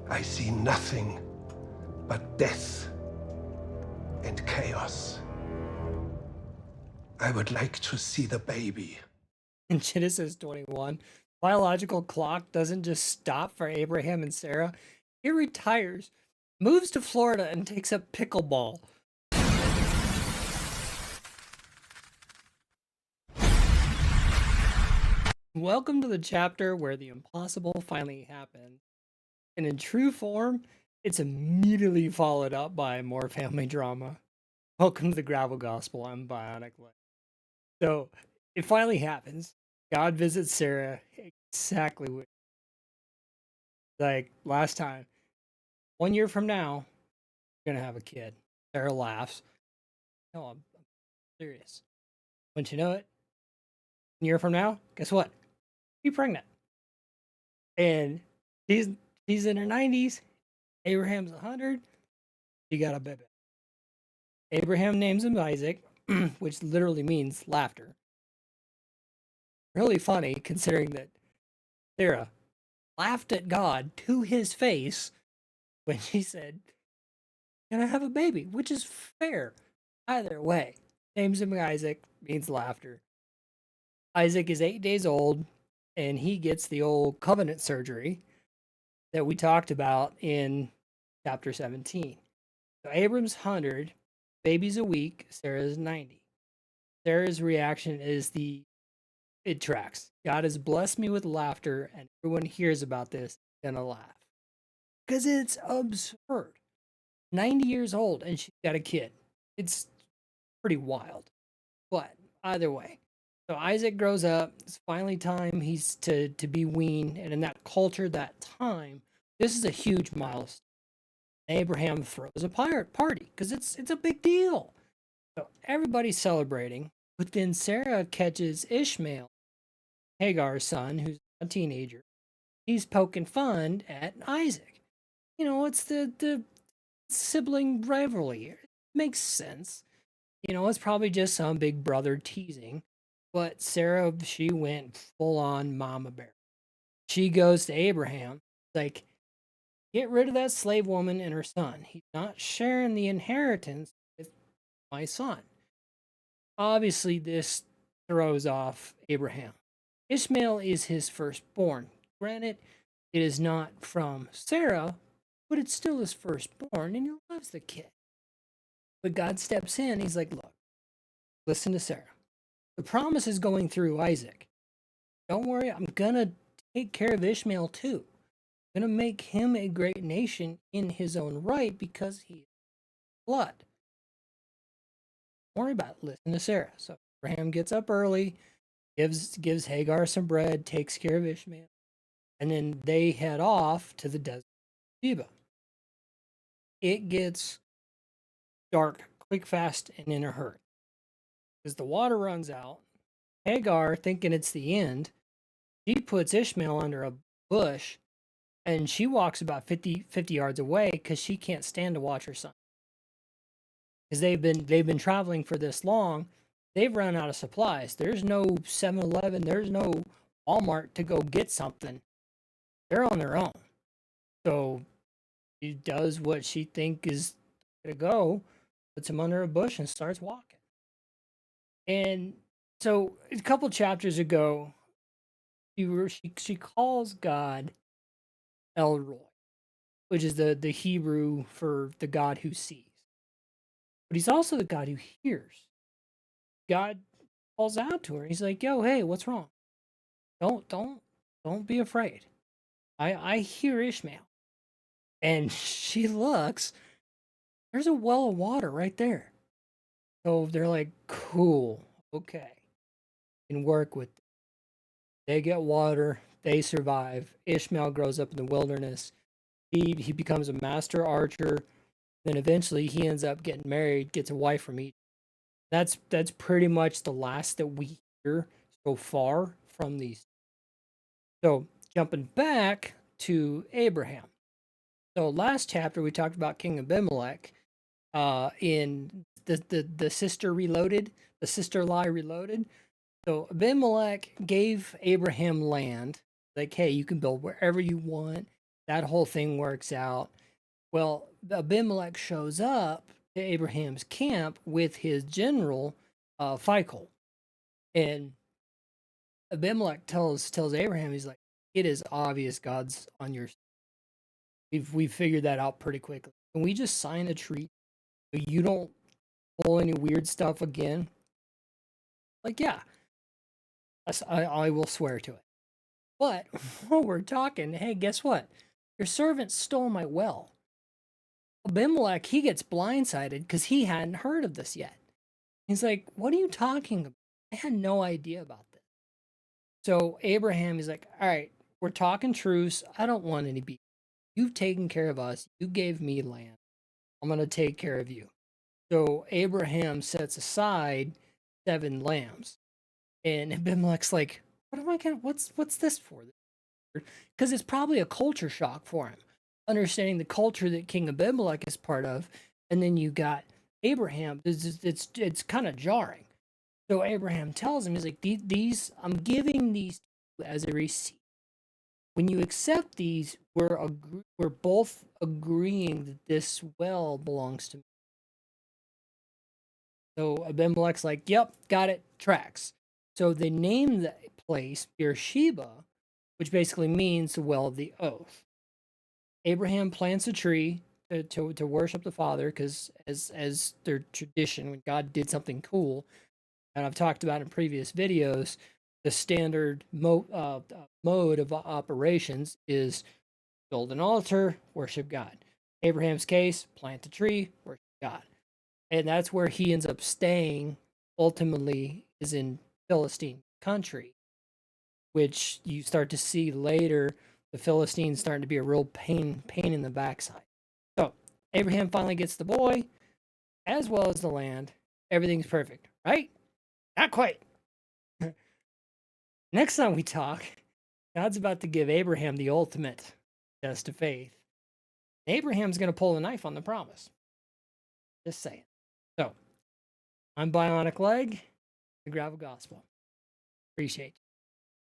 I see nothing but death and chaos. I would like to see the baby. In Genesis 21, biological clock doesn't just stop for Abraham and Sarah. He retires, moves to Florida, and takes up pickleball. Welcome to the chapter where the impossible finally happened. And in true form, it's immediately followed up by more family drama. Welcome to the Gravel Gospel. I'm Bionic Leg. So it finally happens. God visits Sarah exactly like last time. 1 year from now, you're gonna have a kid. Sarah laughs. No, I'm serious. Once you know it, 1 year from now, guess what? Be pregnant. And she's in her 90s. Abraham's 100. She got a baby. Abraham names him Isaac, which literally means laughter. Really funny considering that Sarah laughed at God to his face when she said, "Can I have a baby?" Which is fair. Either way, names him Isaac means laughter. Isaac is 8 days old, and he gets the old covenant surgery that we talked about in chapter 17. So Abram's 100, baby's a week, Sarah's 90. Sarah's reaction is it tracks. God has blessed me with laughter, and everyone hears about this, gonna laugh. Because it's absurd. 90 years old, and she's got a kid. It's pretty wild. But either way. So Isaac grows up. It's finally time he's to be weaned. And in that culture, that time, this is a huge milestone. Abraham throws a pirate party because it's a big deal. So everybody's celebrating. But then Sarah catches Ishmael, Hagar's son, who's a teenager. He's poking fun at Isaac. You know, it's the sibling rivalry. It makes sense. You know, it's probably just some big brother teasing. But Sarah, she went full on mama bear. She goes to Abraham, like, get rid of that slave woman and her son. He's not sharing the inheritance with my son. Obviously, this throws off Abraham. Ishmael is his firstborn. Granted, it is not from Sarah, but it's still his firstborn, and he loves the kid. But God steps in. He's like, look, listen to Sarah. The promise is going through Isaac. Don't worry, I'm going to take care of Ishmael too. I'm going to make him a great nation in his own right because he is blood. Don't worry about it. Listen to Sarah. So Abraham gets up early, gives Hagar some bread, takes care of Ishmael, and then they head off to the desert of Beersheba. It gets dark quick, fast, and in a hurry. As the water runs out, Hagar, thinking it's the end, she puts Ishmael under a bush and she walks about 50 yards away because she can't stand to watch her son. Because they've been traveling for this long, they've run out of supplies. There's no 7-Eleven, there's no Walmart to go get something. They're on their own. So she does what she think is gonna go, puts him under a bush and starts walking. And so a couple chapters ago, she calls God El Roy, which is the Hebrew for the God who sees. But he's also the God who hears. God calls out to her. He's like, "Yo, hey, what's wrong? Don't be afraid. I hear Ishmael." And she looks. There's a well of water right there. So they're like, "Cool, okay, can work with." They get water. They survive. Ishmael grows up in the wilderness. He becomes a master archer. Then eventually he ends up getting married, gets a wife from Egypt. That's pretty much the last that we hear so far from these. So jumping back to Abraham. So last chapter we talked about King Abimelech in the sister reloaded, the sister lie reloaded. So Abimelech gave Abraham land, like, hey, you can build wherever you want. that whole thing works out. Well, Abimelech shows up to Abraham's camp with his general, Phicol, and Abimelech tells Abraham, he's like, "It is obvious God's on your. We've figured that out pretty quickly. Can we just sign a treaty so you don't pull any weird stuff again?" Like, yeah, I will swear to it. But while we're talking, hey, guess what? Your servant stole my well. Abimelech, he gets blindsided because he hadn't heard of this yet. He's like, "What are you talking about? I had no idea about this." So Abraham is like, "All right, we're talking truce. I don't want any beef. You've taken care of us. You gave me land. I'm going to take care of you." So Abraham sets aside 7 lambs. And Abimelech's like, "What am I going to, what's this for?" Because it's probably a culture shock for him, understanding the culture that King Abimelech is part of. And then you got Abraham. It's kind of jarring. So Abraham tells him, he's like, these I'm giving these to you as a receipt. When you accept these, we're both agreeing that this well belongs to me. So Abimelech's like, "Yep, got it, tracks." So they name the place Beersheba, which basically means the well of the oath. Abraham plants a tree to worship the father, because as their tradition, when God did something cool, and I've talked about in previous videos, the standard mode of operations is build an altar, worship God. Abraham's case, plant a tree, worship God. And that's where he ends up staying, ultimately, is in Philistine country, which you start to see later, the Philistines starting to be a real pain in the backside. So Abraham finally gets the boy, as well as the land. Everything's perfect, right? Not quite. Next time we talk, God's about to give Abraham the ultimate test of faith. Abraham's going to pull the knife on the promise. Just saying. So, I'm Bionic Leg, the Gravel Gospel. Appreciate you.